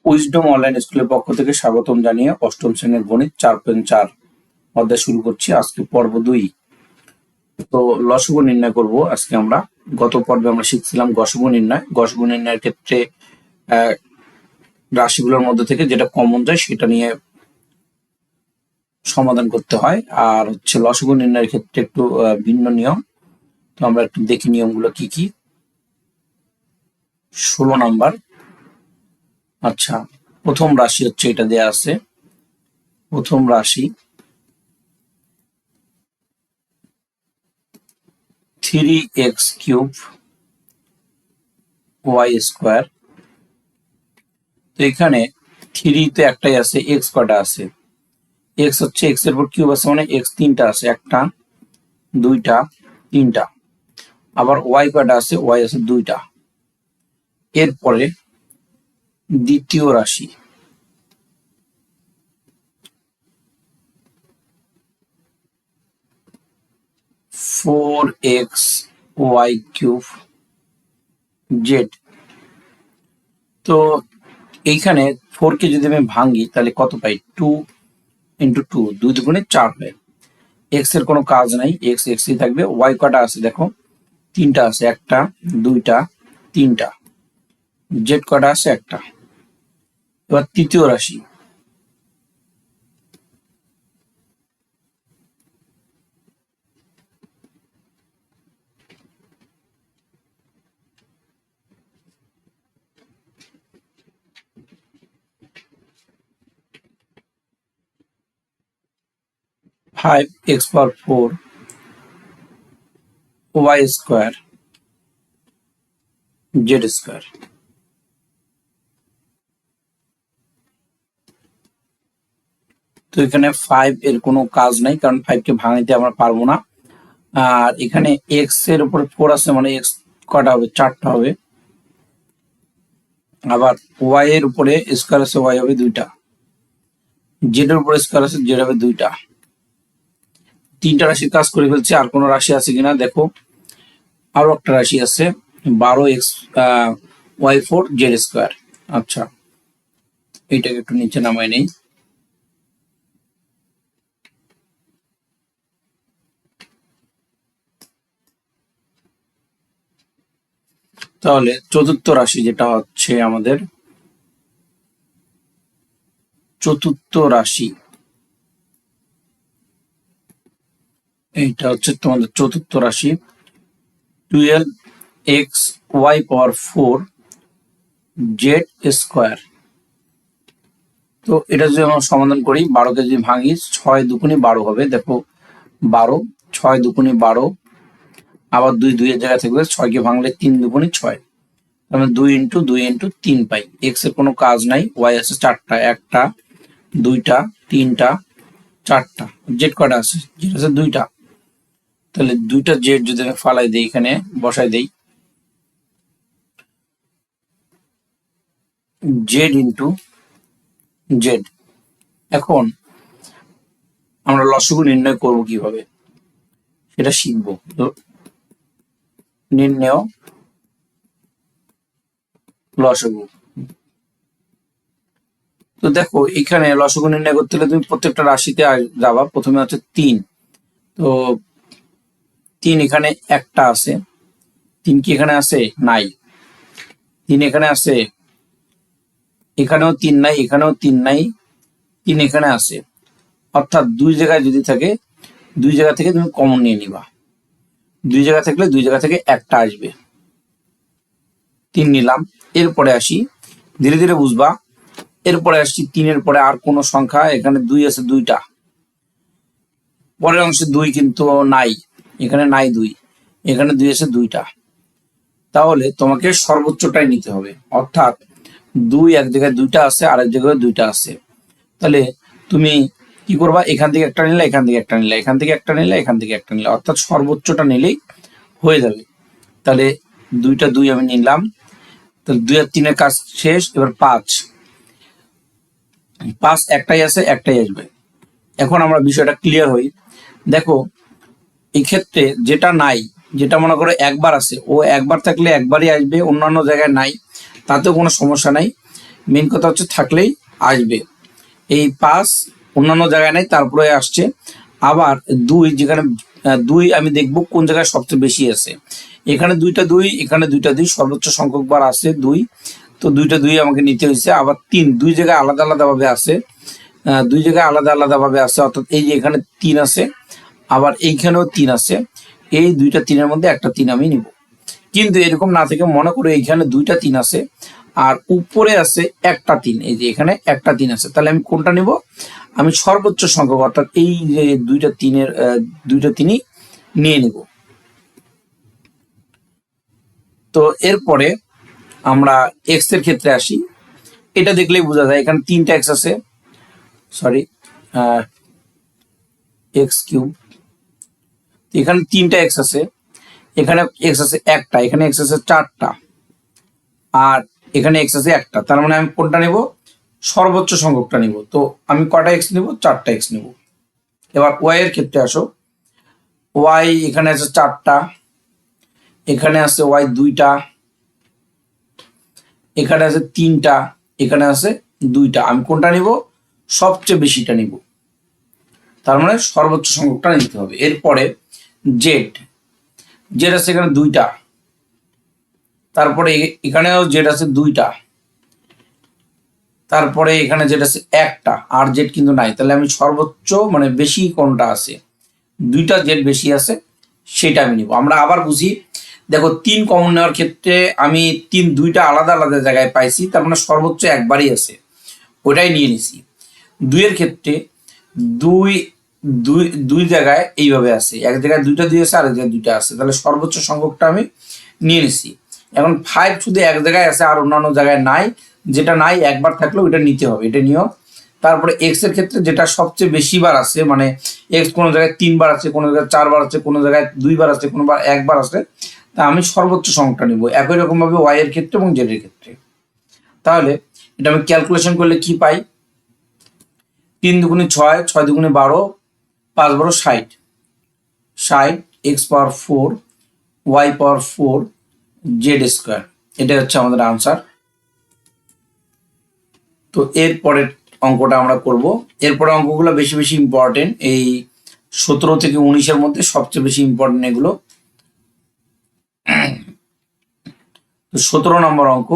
Wisdom online স্কুলের পক্ষ থেকে স্বাগতম জানিয়ে অষ্টম শ্রেণীর গণিত 4.4 অধ্যায় শুরু করছি। আজকে পর্ব 2। তো লসগু নির্ণয় করব আজকে আমরা। গত পর্বে আমরা শিখছিলাম গসগু নির্ণয়। গসগু নির্ণয়ের ক্ষেত্রে রাশিগুলোর মধ্যে থেকে যেটা কমন যায় সেটা নিয়ে সমাধান করতে হয়, আর হচ্ছে লসগু নির্ণয়ের ক্ষেত্রে একটু ভিন্ন নিয়ম। তো আমরা একটু দেখি নিয়মগুলো কি কি। 16 নাম্বার। আচ্ছা, প্রথম রাশি হচ্ছে এটা দেয়া আছে। প্রথম রাশি 3x³ y²। তো এখানে 3 তে একটাই আছে, x কটা আছে? x হচ্ছে x এর উপর কিউব আছে মানে x 3টা আছে, একটা দুইটা তিনটা। আবার y কটা আছে? y আছে 2টা। এরপরে দ্বিতীয় রাশি 4xy³ z। তো এইখানে 4 কে যদি আমি ভাঙি তাহলে কত পাই? 2 × 2, 2 দুগুণে 4 হয়। এক্স এর কোনো কাজ নাই, এক্স এক্সই থাকবে। ওয়াই কটা আছে দেখো? 3টা আছে, একটা দুইটা তিনটা। জেড কটা আছে? একটা। এবার তৃতীয় রাশি 5x⁴ y² z²। তো এখানে 5 এর কোনো কাজ নাই, কারণ 5 কে ভাঙাইতে আমরা পারবো না। আর এখানে x এর উপরে 4 আছে মানে x কটা হবে? 4টা হবে। আবার y এর উপরে স্কয়ার আছে, y হবে 2টা। z এর উপরে স্কয়ার আছে, z হবে 2টা। 3টা রাশির কাজ করে ফেলছে। আর কোনো রাশি আছে কিনা দেখো? আরো একটা রাশি আছে, 12xy4 z²। আচ্ছা, এইটাকে একটু নিচে নামাই নেই। তাহলে চতুর্থ রাশি যেটা হচ্ছে আমাদের চতুর্থ রাশি, এইটা হচ্ছে তোমাদের চতুর্থ রাশি 12xy⁴ z²। তো এটা যদি আমরা সমাধান করি, 12কে যদি ভাঙি 6 দুগুণে 12 হবে। দেখো 12, 6 দুগুণে 12, আবার 2 2 এর জায়গায় থাকবে। 6 কে ভাঙলে 3 দুগুণে 6, তাহলে 2 × 2 × 3 পাই। এক্স এর কোনো কাজ নাই, ওয়াই আছে 4টা, একটা দুইটা তিনটা চারটা। জেড কটা আছে? জেড আছে 2টা। তাহলে 2টা জেড যদি আমি ফালাই দিই, এখানে বসাই দেই, জেড × জেড। এখন আমরা লসগু নির্ণয় করব কিভাবে সেটা শিখবো। নির্ণয় লসগু। তো দেখো এখানে লসগু নির্ণয় করতে হলে তুমি প্রত্যেকটা রাশিতে যাবা। প্রথমে হচ্ছে 3। তো 3 এখানে একটা আছে, 3 কি এখানে আছে? নাই। 3 এখানে আছে, এখানেও 3 নাই, এখানেও 3 নাই, 3 এখানে আছে। অর্থাৎ 2 জায়গায় যদি থাকে, 2 জায়গা থেকে তুমি কমন নিয়ে নিবা। 2 জায়গা থাকলে 2 জায়গা থেকে একটা আসবে। 3 নিলাম। এরপরে আসি, ধীরে ধীরে বুঝবা। এরপরে আসছি 3 এর পরে আর কোন সংখ্যা? এখানে 2 আছে 2টা। পরের অংশে 2 কিন্তু নাই, এখানে নাই 2, এখানে 2 আছে 2টা। তাহলে তোমাকে সর্বোচ্চটাই নিতে হবে। অর্থাৎ 2 এক জায়গায় 2টা আছে, আরেক জায়গায় 2টা আছে। তাহলে তুমি কি করবা? এখান থেকে একটা নিলে, এখান থেকে একটা নিলে, এখান থেকে একটা নিলে, এখান থেকে একটা নিলে, অর্থাৎ সর্বোচ্চটা নিলেই হয়ে যাবে। তাহলে 2টা 2 আমি নিলাম। তাহলে 2 আর 3 কাজ শেষ। এবার 5 একটাই আছে, একটাই আসবে। এখন আমরা বিষয়টা ক্লিয়ার হই। দেখো এই ক্ষেত্রে যেটা নাই, যেটা মনে করো একবার আছে, ও একবার থাকলে একবারই আসবে, অন্যান্য জায়গায় নাই, তাতেও কোনো সমস্যা নাই। মেন কথা হচ্ছে থাকলেই আসবে। এই 5 অন্যান্য জায়গায় নাই, তারপরে আসছে। আবার 2, যেখানে 2 আমি দেখব কোন জায়গায় সবচেয়ে বেশি আছে। এখানে 2টা 2, এখানে 2টা 2, সর্বোচ্চ সংখ্যক বার আছে 2, তো 2টা 2 আমাকে নিতে হয়েছে। আবার 3, 2 জায়গায় আলাদা আলাদাভাবে আছে, 2 জায়গায় আলাদা আলাদাভাবে আছে, অর্থাৎ এই যে এখানে 3 আছে, আবার এইখানেও 3 আছে। এই 2টা 3-এর মধ্যে একটা 3 আমি নিব। কিন্তু এরকম না থেকে মনে করো এইখানে 2টা 3 আছে আর উপরে আছে একটা 3, এই যে এখানে একটা 3 আছে, তাহলে আমি কোনটা নিব? আমি সর্বোচ্চ সংখ্যক অর্থাৎ এই যে 2টা 3-এর 2টা 3ই নিয়ে নিব। তো এরপরে আমরা এক্স এর ক্ষেত্রে আসি। এটা দেখলেই বোঝা যায় এখানে 3টা এক্স আছে, সরি এক্স কিউব, এখানে 3টা এক্স আছে, এখানে এক্স আছে একটা, এখানে এক্স আছে 4টা, আর এখানে এক্স আছে একটা। তার মানে আমি কোনটা নেব? সর্বোচ্চ সংখ্যকটা নিব। তো আমি কটা এক্স নিব? 4টা এক্স নিব। এবার ওয়াই এর ক্ষেত্রে আসো। ওয়াই এখানে আছে 4টা, এখানে আছে ওয়াই 2টা, এখানে আছে 3টা, এখানে আছে 2টা। আমি কোনটা নিব? সবচেয়ে বেশিটা নিব। তার মানে সর্বোচ্চ সংখ্যকটা নিতে হবে। এরপরে জেড, জেড আছে এখানে 2টা, তারপরে এখানেও জেড আছে 2টা, তারপরে এখানে জেড আছে একটা, আর জেড কিন্তু নাই। তাহলে আমি সর্বোচ্চ মানে বেশি কোনটা আছে, 2টা জেড বেশি আছে, সেটা আমি নিব। আমরা আবার বুঝি, দেখো 3 কমন নেওয়ার ক্ষেত্রে আমি 3 2টা আলাদা আলাদা জায়গায় পাইছি, তার মানে সর্বোচ্চ একবারই আছে, ওটাই নিয়ে নিছি। 2 এর ক্ষেত্রে 2 2 2 জায়গায় এইভাবে আছে, এক জায়গায় 2টা 2 আছে, আরেক জায়গায় 2টা আছে, তাহলে সর্বোচ্চ সংখ্যকটা আমি নিয়ে নিছি। এখন 5 শুধু এক জায়গায় আছে আর অন্যান্য জায়গায় নাই, যেটা নাই একবার থাকলেও এটা নিতে হবে, এটা নিও। তারপরে এক্স এর ক্ষেত্রে যেটা সবচেয়ে বেশি বার আছে, মানে এক্স কোনো জায়গায় 3 বার আছে, কোনো জায়গায় 4 বার আছে, কোনো জায়গায় 2 বার আছে, কোনো বার একবার আছে, তা আমি সর্বোচ্চ সংখ্যাটা নিব। একই রকম ভাবে ওয়াই এর ক্ষেত্রে এবং জেড এর ক্ষেত্রে। তাহলে এটা আমি ক্যালকুলেশন করলে কি পাই? 3 দুগুণে 6, 6 দুগুণে 12, 5 12 60, 60 এক্স পাওয়ার 4 ওয়াই পাওয়ার 4 জেড স্কোয়ার, এটা হচ্ছে আমাদের আনসার। তো এরপরের অঙ্কটা আমরা করব। এরপরে অঙ্কগুলো বেশি বেশি ইম্পর্টেন্ট, এই 17 থেকে 19-এর মধ্যে সবচেয়ে বেশি ইম্পর্টেন্ট এগুলো। তো 17 নম্বর অঙ্ক,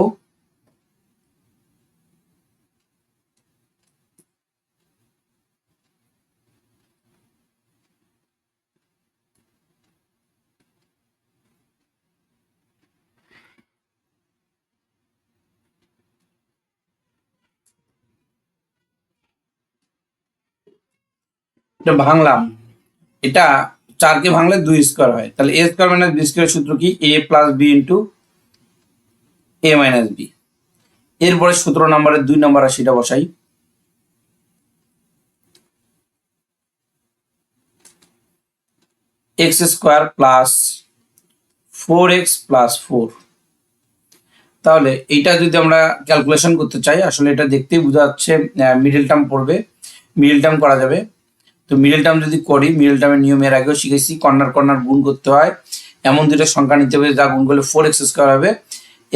এটা ভাঙলাম, এটা 4কে ভাঙলে 2 স্কোয়ার হয়, তাহলে এ স্কোয়ার মাইনাস বি স্কোয়ার সূত্র কি? এ plus B into A minus B. এরপরে 17 নম্বরের 2 নম্বর রাশিটা বসাই। X square plus 4x plus 4। তাহলে এইটা যদি আমরা ক্যালকুলেশন করতে চাই, আসলে এটা দেখতেই বোঝা যাচ্ছে মিডল টার্ম পড়বে, মিডল টার্ম করা যাবে। তো মিডল টার্ম যদি করি, মিডল টার্মের নিয়ম এর আগেও শিখেছি, কর্নার কর্নার গুণ করতে হয়, এমন দুটো সংখ্যা নিতে হবে যা গুণ করলে 4x স্কোয়ার হবে,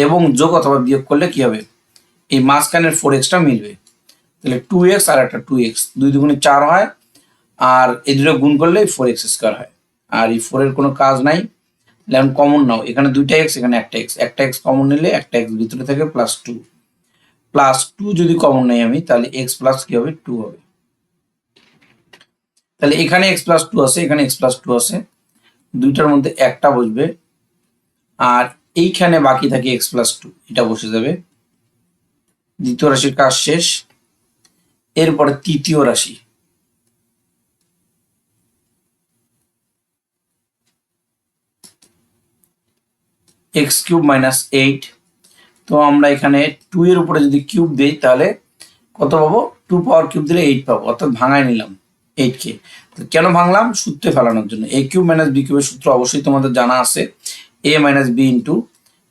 এবং যোগ অথবা বিয়োগ করলে কি হবে? এই মাঝখানের 4xটা মিলবে। তাহলে 2x আর একটা 2x, 2 দুগুণে 4 হয়, আর এই দুটো গুণ করলে 4x স্কোয়ার হয়। আর এই 4 এর কোনো কাজ নাই, এখন কমন নাও, এখানে 2টা x, এখানে একটা x, একটা x কমন নিলে একটা x ভিতরে থাকে প্লাস 2, প্লাস 2 যদি কমন নেই আমি, তাহলে x প্লাস কি হবে? 2 হবে। তাহলে এখানে x প্লাস 2 আছে, এখানে x প্লাস 2 আছে, দুইটার মধ্যে একটা বসবে, আর এইখানে বাকি থাকে x প্লাস 2, এটা বসে যাবে। দ্বিতীয় রাশির কাজ শেষ। এরপরে তৃতীয় রাশি, এক্স কিউব মাইনাস 8। তো আমরা এখানে 2 এর উপরে যদি কিউব দিই তাহলে কত পাবো? 2 পাওয়ার কিউব দিলে 8 পাবো, অর্থাৎ ভাঙায় নিলাম 8কে। তো কেন ভাঙলাম? সূত্রে ফেলানোর জন্য। এ কিউব মাইনাস বি কিউবের সূত্র অবশ্যই তোমাদের জানা আছে, A minus B into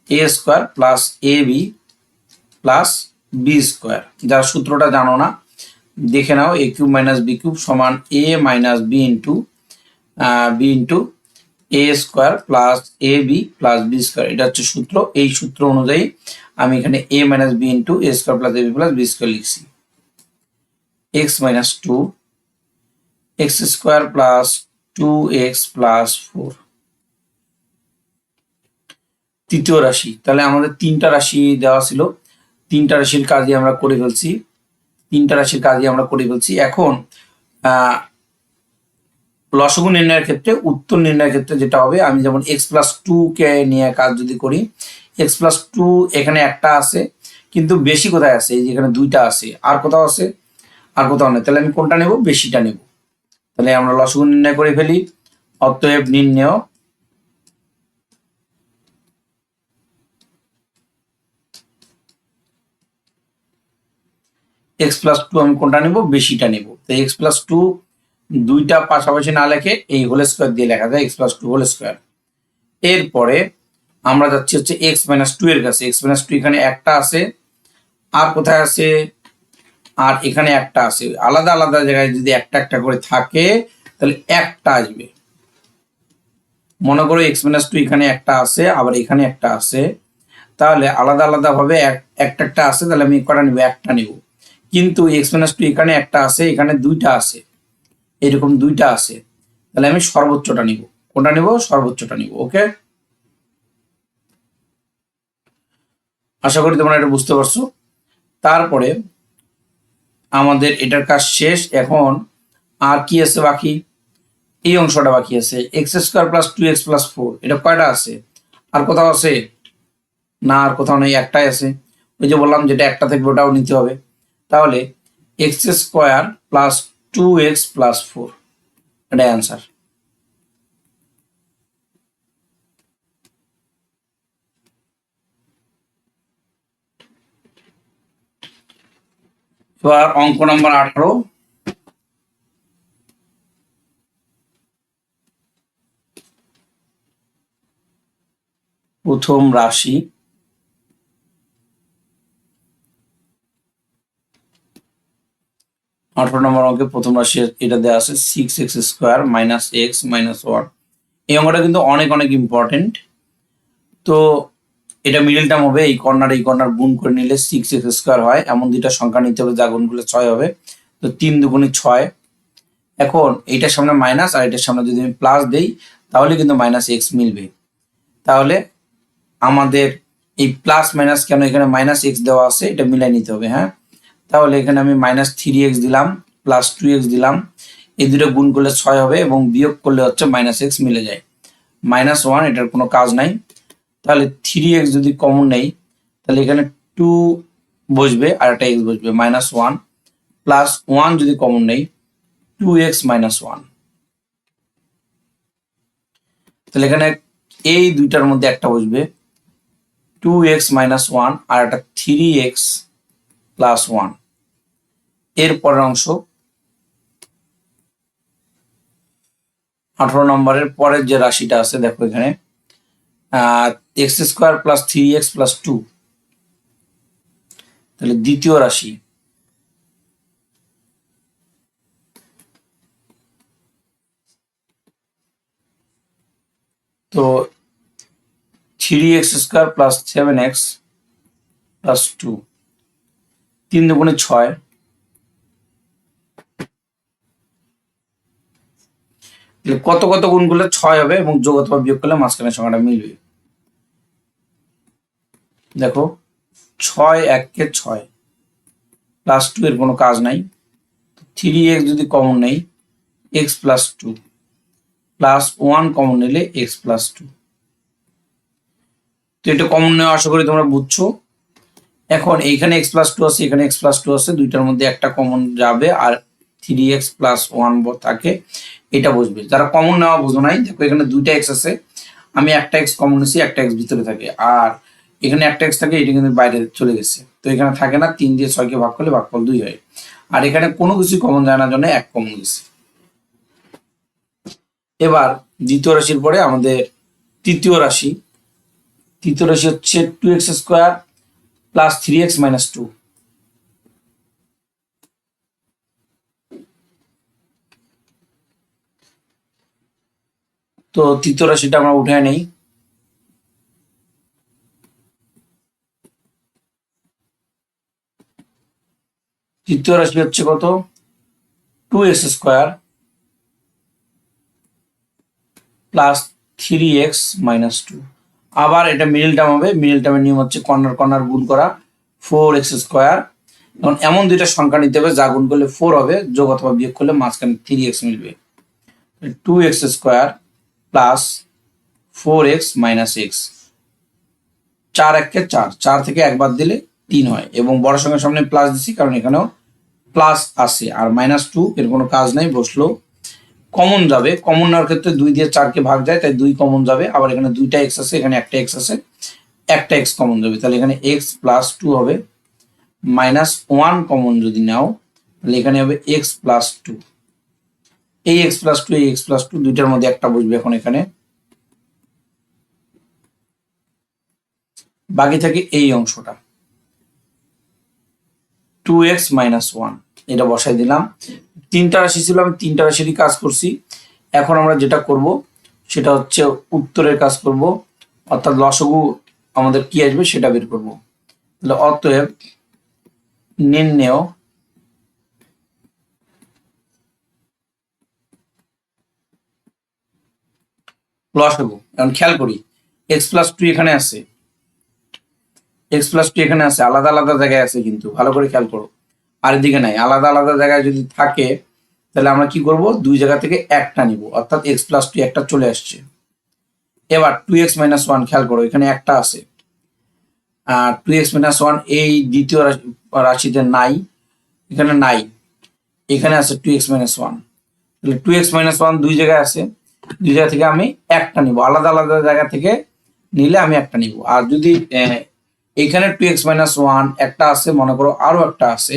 A square plus A B plus B square. যার সূত্রটা জানো না দেখে নাও, A cube minus B cube সমান A minus B into A square plus A B plus B square, এটা হচ্ছে সূত্র। এই সূত্র অনুযায়ী আমি এখানে a minus B into A square plus A B plus B square লিখছি। X minus two X square plus 2x plus 4 তৃতীয় রাশি। তাহলে আমাদের তিনটা রাশি দেওয়া ছিল, তিনটা রাশির কাজই আমরা করে ফেলছি, এখন লসগু নির্ণয়ের ক্ষেত্রে, উত্তর নির্ণয়ের ক্ষেত্রে যেটা হবে, আমি যেমন x+2 কে নিয়ে কাজ যদি করি, x+2 এখানে একটা আছে, কিন্তু বেশি কোথায় আছে? এই যে এখানে দুইটা আছে, আর কোথাও আছে? আর কোথাও নেই। তাহলে আমি কোনটা নেব? বেশিটা নেব। তাহলে আমরা লসগু নির্ণয় করে ফেলি। অতএব নির্ণয় x+2 আমি কোনটা নেব? বেশিটা নেব। তো x+2 দুইটা পাশাপাশি না লেখে এই হোল স্কোয়ার দিয়ে লেখা যায় x+2 হোল স্কোয়ার। এরপরে আমরা যাচ্ছি হচ্ছে x-2 এর কাছে। x-2 এখানে একটা আছে, আর কোথায় আছে? আর এখানে একটা আছে। আলাদা আলাদা জায়গায় যদি একটা একটা করে থাকে তাহলে একটা আসবে। মনে করো x-2 এখানে একটা আছে, আবার এখানে একটা আছে, তাহলে আলাদা আলাদা ভাবে একটা একটা আছে, তাহলে আমি কটা নিব? একটা নিব। কিন্তু x-2 এখানে একটা আছে, এখানে দুইটা আছে, এরকম দুইটা আছে, তাহলে আমি সর্বোচ্চটা নিব। কোনটা নিব? সর্বোচ্চটা নিব। ওকে, আশা করি তোমরা এটা বুঝতে পারছো। তারপরে আমাদের এটার কাজ শেষ। এখন আর কি আছে বাকি? এই অংশটা বাকি আছে, x² প্লাস 2x প্লাস 4। এটা কয়টা আছে? আর কোথাও আছে? না, আর কোথাও নেই, একটাই আছে। ওই যে বললাম যেটা একটা থাকবে ওটাও নিতে হবে। তাহলে x² প্লাস 2x প্লাস 4, এটাই অ্যান্সার। এবার অঙ্ক নাম্বার 18। প্রথম রাশি, নম্বর অঙ্কে প্রথম রাশি এটা দেওয়া আছে 6x² মাইনাস এক্স মাইনাস 1। এই অঙ্কটা কিন্তু অনেক অনেক ইম্পর্টেন্ট। তো এটা মিডল টার্ম হবে, এই কর্নার গুণ করে নিলে 6x² হয়, এমন দুইটা সংখ্যা নিতে হবে যা গুণ করলে 6 হবে। তো 3 দুগুণে 6। এখন এইটার সামনে মাইনাস আর এটার সামনে যদি আমি প্লাস দেই তাহলে কিন্তু মাইনাস এক্স মিলবে। তাহলে আমাদের এই প্লাস মাইনাস, কেন এখানে মাইনাস এক্স দেওয়া আছে, এটা মিলাই নিতে হবে। হ্যাঁ, তাহলে এখানে আমি -3x দিলাম, প্লাস 2x দিলাম, এই দুটো গুণ করলে 6 হবে এবং বিয়োগ করলে হচ্ছে -x মিলে যায়। -1, এটার কোনো কাজ নাই। তাহলে 3x যদি কমন নেই তাহলে এখানে 2 বসবে আর একটা x বসবে, -1 প্লাস 1 যদি কমন নেই 2x - 1। তাহলে এখানে এই দুইটার মধ্যে একটা বসবে 2x - 1 আর একটা 3x + 1। এর পরের অংশ 18 নম্বরের পরের যে রাশিটা আছে দেখো এখানে x² + 3x + 2, তাহলে দ্বিতীয় রাশি। তো 3x² + 7x + 2, 3 দুগুণে 6। কত কত গুণ করলে 6 হবে এবং যোগ অথবা বিয়োগ করলে মাঝখানে সংখ্যাটা মিলবে। দেখো 6 1 কে 6 +2 এর কোনো কাজ নাই। 3x যদি কমন নেই x + 2 +1 কমন নিলে x + 2। তো এটা কমন নেওয়া আশা করি তোমরা বুঝছো। এখন এইখানে x + 2 আছে, এখানে x + 2 আছে, দুইটার মধ্যে একটা কমন যাবে আর 3x + 1 থাকে, এটা বসবে। যারা কমন নেওয়া বোঝো নাই, দেখো এখানে দুইটা x আছে, আমি একটা x কমন নিছি, একটা x ভিতরে থাকে, আর এখানে একটা x থাকে, এটা কিন্তু বাইরে চলে গেছে, তো এখানে থাকে না। 3 দিয়ে 6 কে ভাগ করলে ভাগফল 2 হয়, আর এখানে কোনো কিছু কমন যায় না জন্য 1 কমন গেছে। এবার দ্বিতীয় রাশির পরে আমাদের তৃতীয় রাশি হচ্ছে 2x² + 3x - 2। তো তৃতীয় রাশিটা আমরা উঠে নেই। তৃতীয় রাশি হচ্ছে কত 2x² প্লাস 3x মাইনাস 2। আবার এটা মিডল টার্ম হবে, মিডল টার্মের নিয়ম হচ্ছে কর্নার কর্নার গুণ করা 4x²। এখন এমন দুইটা সংখ্যা নিতে হবে যা গুণ করলে 4 হবে, যোগ অথবা বিয়োগ করলে মাঝখানে 3x মিলবে। 2x² plus 4x minus x, 4 1 4, 4 থেকে একবার দিলে 3 হয়, এবং বড় সংখ্যার সামনে প্লাস দিছি কারণ এখানেও প্লাস আছে, আর -2 এর কোনো কাজ নাই, বসলো। কমন যাবে, কমন নেওয়ার ক্ষেত্রে 2 দিয়ে 4কে ভাগ যায়, তাই 2 কমন যাবে। আবার এখানে 2টা x আছে, এখানে একটা x আছে, একটা x কমন যাবে, তাহলে এখানে x প্লাস 2 হবে। -1 কমন যদি নাও তাহলে এখানে হবে x প্লাস 2। এই x প্লাস 2 এই x প্লাস 2 দুইটার মধ্যে একটা বসবে এখন এখানে। বাকি থাকে এই অংশটা 2x মাইনাস 1, এটা বসাই দিলাম। তিনটা রাশি ছিল, আমি তিনটা রাশিরই কাজ করছি। এখন আমরা যেটা করব সেটা হচ্ছে উত্তরের কাজ করব, অর্থাৎ লসগু আমাদের কি আসবে সেটা বের করব। তাহলে অতএব নির্ণেয় লসগু। এখন খেয়াল করি x প্লাস 2 এখানে আছে, x প্লাস 2 এখানে আছে, আলাদা আলাদা জায়গায় আছে, কিন্তু ভালো করে খেয়াল করো, আর এদিকে নাই। আলাদা আলাদা জায়গায় যদি থাকে তাহলে আমরা কি করব, দুই জায়গা থেকে একটা নিব, অর্থাৎ x প্লাস 2 একটা চলে আসছে। এবার 2x মাইনাস 1 খেয়াল করো, এখানে একটা আছে, আর 2x মাইনাস 1 এই দ্বিতীয় রাশিতে নাই, এখানে নাই, এখানে আছে 2x মাইনাস 1। তাহলে 2x মাইনাস 1 দুই জায়গায় আছে, দুই জায়গা থেকে আমি একটা নিব, আলাদা আলাদা জায়গা থেকে নিলে আমি একটা নিব। আর যদি এখানে 2x মাইনাস 1 একটা আছে, মনে করো আরো একটা আছে,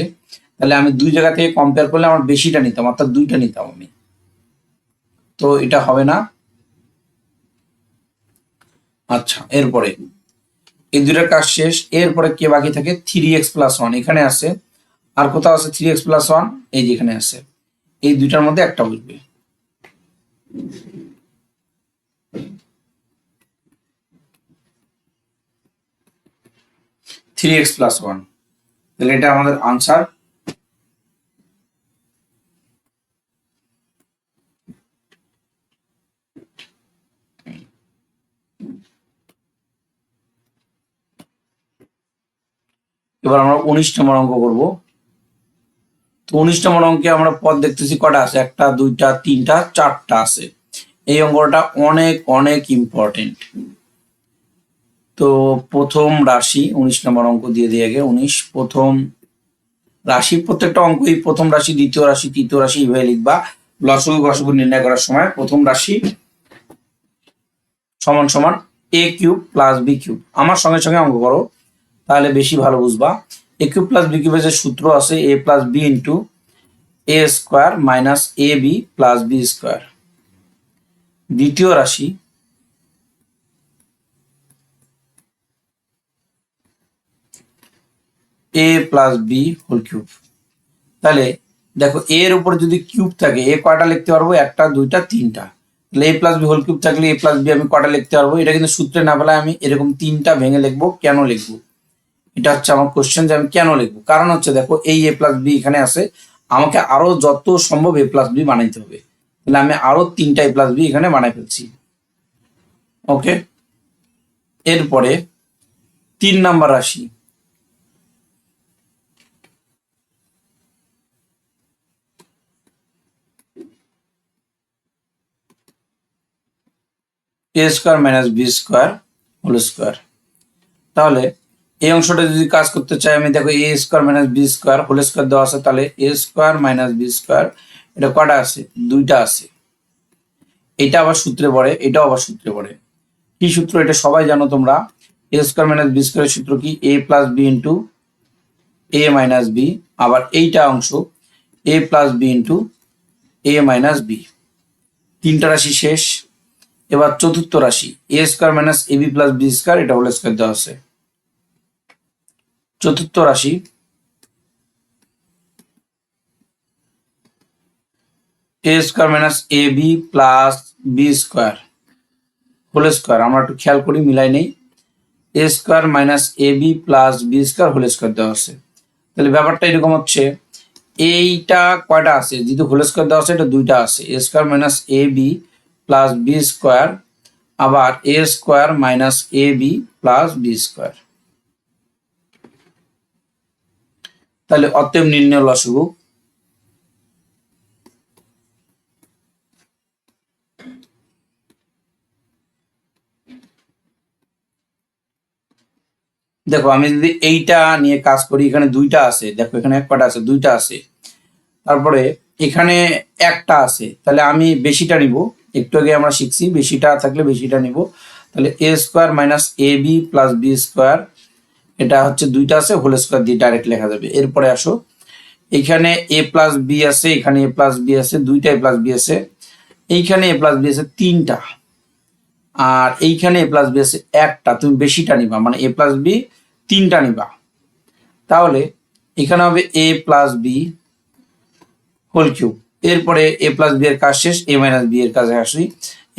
তাহলে আমি দুই জায়গা থেকে কম্পেয়ার করলে আমার বেশিটা নিতাম, অর্থাৎ দুইটা নিতাম আমি, তো এটা হবে না। আচ্ছা, এরপরে এই দুইটার কাজ শেষ। এরপরে কে বাকি থাকে 3x প্লাস 1, এখানে আছে, আর কোথাও আছে 3x প্লাস 1, এই যে এখানে আছে, এই দুইটার মধ্যে একটা বসবে। থ্রি এক্স প্লাস 1, তাহলে এটা আমাদের আনসার। এবার আমরা 19 নম্বর অঙ্ক করব। তো 19 নম্বর অঙ্কে আমরা পদ দেখতেছি কটা আছে, একটা দুইটা তিনটা চারটা আছে। এই অঙ্কটা অনেক অনেক ইম্পর্টেন্ট। তো প্রথম রাশি 19 নম্বর অঙ্ক দিয়ে দিয়ে আগে 19 প্রথম রাশি, প্রত্যেকটা অঙ্কই প্রথম রাশি দ্বিতীয় রাশি তৃতীয় রাশি এইভাবে লিখবা। লসগু গসগু নির্ণয় করার সময় প্রথম রাশি সমান সমান a cube plus b cube. আমার সঙ্গে সঙ্গে অঙ্ক করো তাহলে বেশি ভালো বুঝবা। a কিউব প্লাস b কিউবের যে সূত্র আছে a plus b into a square minus A B plus B square. দ্বিতীয় রাশি a plus B whole cube. তাহলে দেখো এর উপর যদি কিউব থাকে এ কয়টা লিখতে পারবো, একটা দুইটা তিনটা। তাহলে a plus B whole cube থাকলে a প্লাস বি আমি কয়টা লিখতে পারবো, এটা কিন্তু সূত্রে না পেলে আমি এরকম তিনটা ভেঙে লিখবো। কেন লিখবো, এটা হচ্ছে আমার কোশ্চেন যে আমি কেন লিখবো। কারণ হচ্ছে দেখো এই a প্লাস বি এখানে আছে, আমাকে আরো যত সম্ভব a প্লাস বি বানাইতে হবে, তাহলে আমি আরো তিনটা a প্লাস বি এখানে বানাই ফেলছি। ওকে, এরপরে 3 নাম্বার রাশি a square minus B square whole square. তাহলে এই অংশটা যদি কাজ করতে চাই আমি, দেখো a square minus B square whole square দেওয়া আছে, তাহলে a square minus B square এটা কটা আছে, দুইটা আছে। এটা আবার সূত্রে পড়ে, এটাও আবার সূত্রে পড়ে। কি সূত্র এটা সবাই জানো তোমরা, a স্কোয়ার মাইনাস বি স্কোয়ারের সূত্র কি a plus B into A minus B. আবার এইটা অংশ a plus B into A minus B. তিনটা রাশি শেষ। এবার চতুর্থ রাশি a square minus A B plus B square, এটা হোল স্কোয়ার দেওয়া আছে। চতুর্থ রাশি a square minus A B plus B square whole square. আমরা একটু খেয়াল করি, মিলাই নেই। a square minus A B plus B square whole square দেওয়া আছে। তাহলে ব্যাপারটা এরকম হচ্ছে, এইটা কয়টা আছে, যেহেতু হোল স্কোয়ার দেওয়া আছে এটা দুইটা আছে, এ square minus A B plus B square, আবার এ square minus A B plus B square. তাহলে অতএব নির্ণয় লসাগু দেখো আমি যদি এইটা নিয়ে কাজ করি, এখানে দুইটা আছে, দেখো এখানে এক কটা আছে, দুইটা আছে, তারপরে এখানে একটা আছে, তাহলে আমি বেশিটা নিব। একটু আগে আমরা শিখছি বেশিটা থাকলে বেশিটা নিব। তাহলে এ square minus A B plus B square, এটা হচ্ছে দুইটা আছে, হোল স্কোয়ার দিয়ে ডাইরেক্ট লেখা যাবে। এরপরে আসো, এখানে এ প্লাস বি আছে, এখানে এ প্লাস বি আছে, দুইটা এ প্লাস বি আছে, এইখানে এ প্লাস বি আছে তিনটা, আর এইখানে এ প্লাস বি আছে একটা, তুমি বেশিটা নিবা, মানে এ প্লাস বি তিনটা নিবা। তাহলে এখানে হবে এ প্লাস বি হোল কিউব। এরপরে এ প্লাস বি এর কাজ শেষ, এ মাইনাস বি এর কাজে আসি।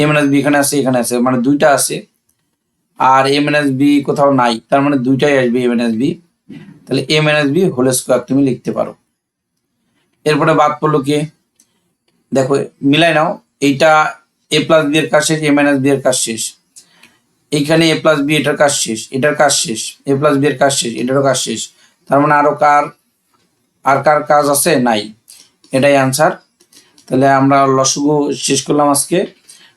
এ মাইনাস বি এখানে আছে, এখানে আছে, মানে দুইটা আছে, আর এ মাইনাস বি কোথাও নাই, তার মানে দুইটাই আসবে এ মাইনাস বি। তাহলে এ মাইনাস বি হোল স্কোয়ার তুমি লিখতে পারো। এরপরে বাদ পড়লো কে, দেখো মিলাই নাও, এইটা এ প্লাস বি এর কাজ শেষ, এ মাইনাস বি এর কাজ শেষ, এইখানে এ প্লাস বি এটার কাজ শেষ, এটার কাজ শেষ, এ প্লাস বি এর কাজ শেষ, এটারও কাজ শেষ, তার মানে আর কার কাজ আছে, নাই। এটাই আনসার। তাহলে আমরা লসাগু শেষ করলাম আজকে।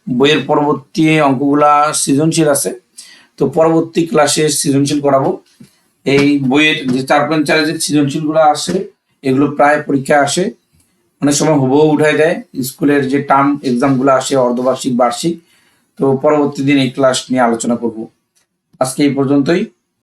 বইয়ের পরবর্তী অঙ্কগুলা সৃজনশীল আছে, তো পরবর্তী ক্লাসে সৃজনশীল করাবো। এই বইয়ের যে 4.4 যে সৃজনশীলগুলো আসে, এগুলো প্রায় পরীক্ষা আসে, অনেক সময় হুবহু উঠাই দেয় স্কুলের যে টার্ম এক্সামগুলো আসে, অর্ধবার্ষিক বার্ষিক। তো পরবর্তী দিন এই ক্লাস নিয়ে আলোচনা করব। আজকে এই পর্যন্তই।